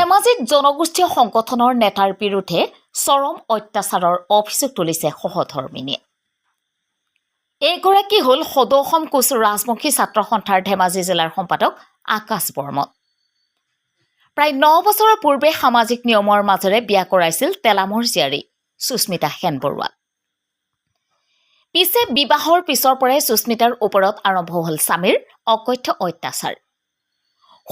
ধেমাজিত জনগোষ্ঠীয় সংগঠনৰ নেতাৰ বিৰুদ্ধে চৰম অত্যাচাৰৰ অভিযোগ তুলিছে সহধৰ্মিনীয়ে। এইগৰাকী হ'ল সদৌ অসম কোচ ৰাজবংশী ছাত্ৰ সন্থাৰ ধেমাজি জিলাৰ সম্পাদক আকাশ বৰ্মন। প্ৰায় 9 বছৰৰ পূৰ্বে সামাজিক নিয়মৰ মাজেৰে বিয়া কৰাইছিল তেলামৰ জীয়াৰী সুস্মিতা সেনবৰুৱাক। পিছে বিবাহৰ পিছৰ পৰাই সুস্মিতাৰ ওপৰত আৰম্ভ হ'ল স্বামীৰ অকথ্য অত্যাচাৰ।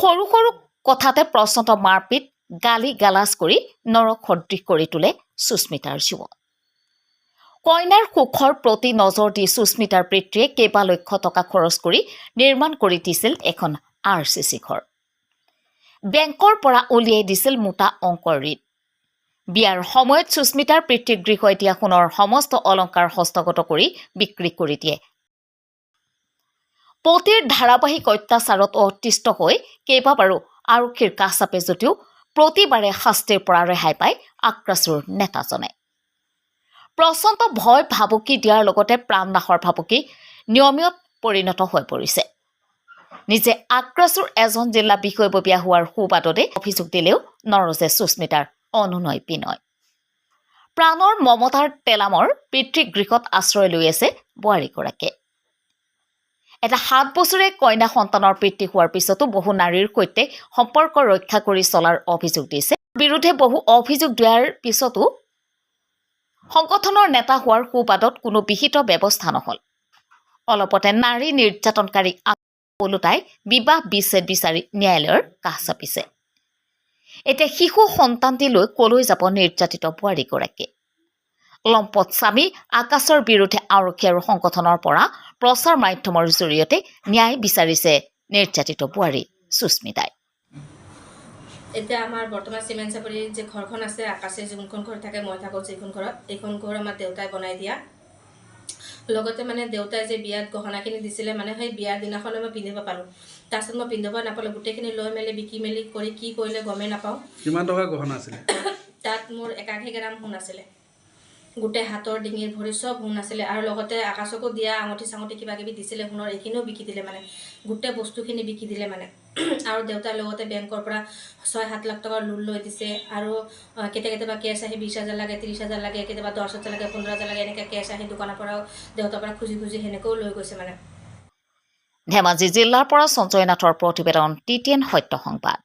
সৰু সৰু কথাতে প্ৰচণ্ড মাৰপিট, গালি গালাজ কৰি নৰসদৃশ কৰি তোলে সুস্মিতাৰ জীৱন। কইনাৰ সুখৰ প্ৰতি নজৰ দি সুস্মিতাৰ পিতৃয়ে কেইবা লক্ষ টকা খৰচ কৰি নিৰ্মাণ কৰি দিছিল এখন RCC ঘৰ। বেংকৰ পৰা উলিয়াই দিছিল মোটা অংকৰ ঋণ। বিয়াৰ সময়ত সুস্মিতাৰ পিতৃক গৃহই দিয়া সোণৰ সমস্ত অলংকাৰ হস্তগত কৰি বিক্ৰী কৰি দিয়ে। পতিৰ ধাৰাবাহিক অত্যাচাৰত অতিষ্ঠ হৈ কেইবাবাৰো আৰক্ষীৰ কাষ চাপে যদিও প্ৰতিবাৰে শাস্তিৰ পৰা ৰেহাই পায় আক্ৰাছুৰ নেতাজনে। প্ৰচণ্ড ভয় ভাবুকি দিয়াৰ লগতে প্ৰাণনাশৰ ভাবুকি নিয়মীয়ত পৰিণত হৈ পৰিছে। নিজে আক্ৰাছুৰ এজন জিলা বিষয়ববীয়া হোৱাৰ সুবাদতে অভিযোগ দিলেও নৰজে সুস্মিতাৰ অনুনয় বিনয়। প্ৰাণৰ মমতাৰ তেলামৰ পিতৃগৃহত আশ্ৰয় লৈ আছে বোৱাৰীগৰাকীয়ে। এটা 7 বছৰীয়া কন্যা সন্তানৰ পিতৃ হোৱাৰ পিছতো বহু নাৰীৰ সৈতে সম্পৰ্ক ৰক্ষা কৰি চলাৰ অভিযোগ দিছে। বিৰুদ্ধে বহু অভিযোগ দিয়াৰ পিছতো সংগঠনৰ নেতা হোৱাৰ সুবাদত কোনো বিহিত ব্যৱস্থা নহল। অলপতে নাৰী নিৰ্যাতনকাৰীক ওলোটাই বিবাহ বিচ্ছেদ বিচাৰি ন্যায়ালয়ৰ কাষ চাপিছে। এতিয়া শিশু সন্তানটি লৈ কলৈ যাব নিৰ্যাতিত বোৱাৰীগৰাকীয়ে। লম্পট স্বামী আকাশৰ বিৰুদ্ধে আৰক্ষী আৰু সংগঠনৰ পৰা প্ৰচাৰ মাধ্যমৰ জৰিয়তে ন্যায় বিচাৰিছে নিৰ্যাতিত বোৱাৰী সুস্মিতাই। এতিয়া আমাৰ বৰ্তমান চিমেণ্ট চাপৰিৰ যে ঘৰখন আছে, আকাশে যোনখন ঘৰ থাকে, মই থাকোঁ যিখন ঘৰত, এইখন ঘৰ আমাৰ দেউতাই বনাই দিয়া। লগতে মানে দেউতাই যে বিয়াত গহনাখিনি দিছিলে, মানে সেই বিয়াৰ দিনাখনে মই পিন্ধিব পালোঁ। তাৰপিছত মই পিন্ধিব নাপালোঁ, গোটেইখিনি লৈ মেলি বিকি মেলি কৰি কি কৰিলে গমেই নাপাওঁ। কিমান টকা গহনা আছিলে? তাত মোৰ 81 গ্ৰাম সোণ আছিলে। গোটেই হাতৰ ডিঙিৰ ভৰি চব সোণ আছিলে, আৰু লগতে আকাশকো দিয়া আঙুঠি চাঙুঠি কিবা কিবি দিছিলে সোণৰ, এইখিনিও বিকি দিলে, মানে গোটেই বস্তুখিনি বিকি দিলে মানে। আৰু দেউতাৰ লগতে বেংকৰ পৰা 6-7 লাখ টকাৰ লোন লৈ দিছে। আৰু কেতিয়াবা কেছ আহি 20,000 লাগে, 30,000 লাগে, কেতিয়াবা 10,000 লাগে, 15,000 লাগে, এনেকৈ কেছ আহি দোকানৰ পৰাও দেউতাৰ পৰা খুজি সেনেকৈও লৈ গৈছে মানে। ধেমাজি জিলাৰ পৰা সঞ্জয় নাথৰ প্ৰতিবেদন TTN সত্য সংবাদ।